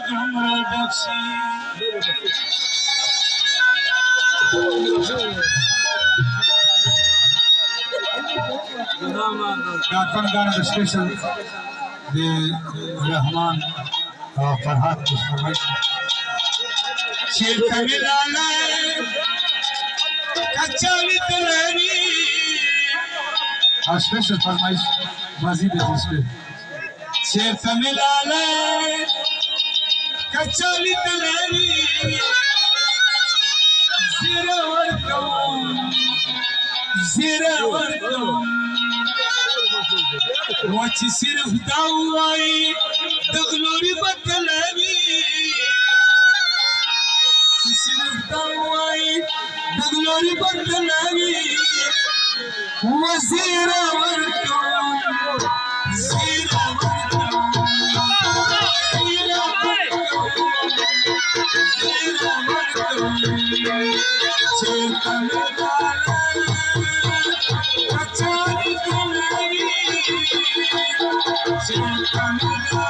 তোমরা ডাকছি गाना स्पेशल दे रहमान फरहाद की फरमाइश शेर कमिलाला कच्चा मितलरी स्पेशल फरमाइश मजीद इस पे शेर कमिलाला कच्चा मितलरी जीरा वर्दो وچ صرف دعوائی دغلوری بطلبی صرف دعوائی دغلوری بطلبی وزیر ورکو زیر ورکو زیر ورکو زیر ورکو چیتا میدانا कचारी तुलरी चिंता मिला